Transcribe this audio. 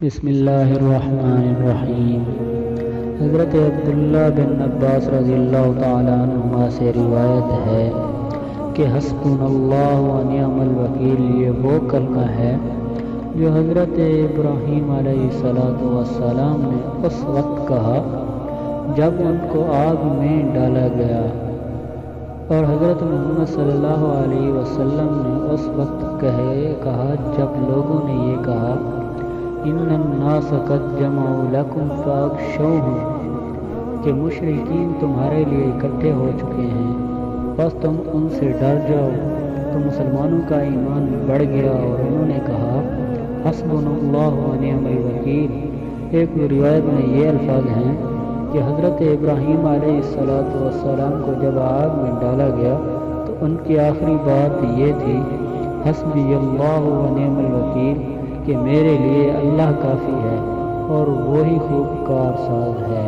بسم اللہ الرحمن الرحیم۔ حضرت عبداللہ بن عباس رضی اللہ تعالیٰ عنہما سے روایت ہے کہ حسبنا اللہ و نعم الوکیل یہ وہ کلمہ ہے جو حضرت ابراہیم علیہ السلام نے اس وقت کہا جب ان کو آگ میں ڈالا گیا، اور حضرت محمد صلی اللہ علیہ وسلم نے اس وقت کہا جب لوگوں نے یہ کہا ان الناس قد جمعوا لکم فاخشوہم، کہ مشرکین تمہارے لیے اکٹھے ہو چکے ہیں، بس تم ان سے ڈر جاؤ، تو مسلمانوں کا ایمان بڑھ گیا اور انہوں نے کہا حسبنا اللہ و نعم الوکیل۔ ایک روایت میں یہ الفاظ ہیں کہ حضرت ابراہیم علیہ السلام کو جب آگ میں ڈالا گیا تو ان کی آخری بات یہ تھی حسبی اللہ و نعم الوکیل، کہ میرے لیے اللہ کافی ہے اور وہی خوب کار ساز ہے۔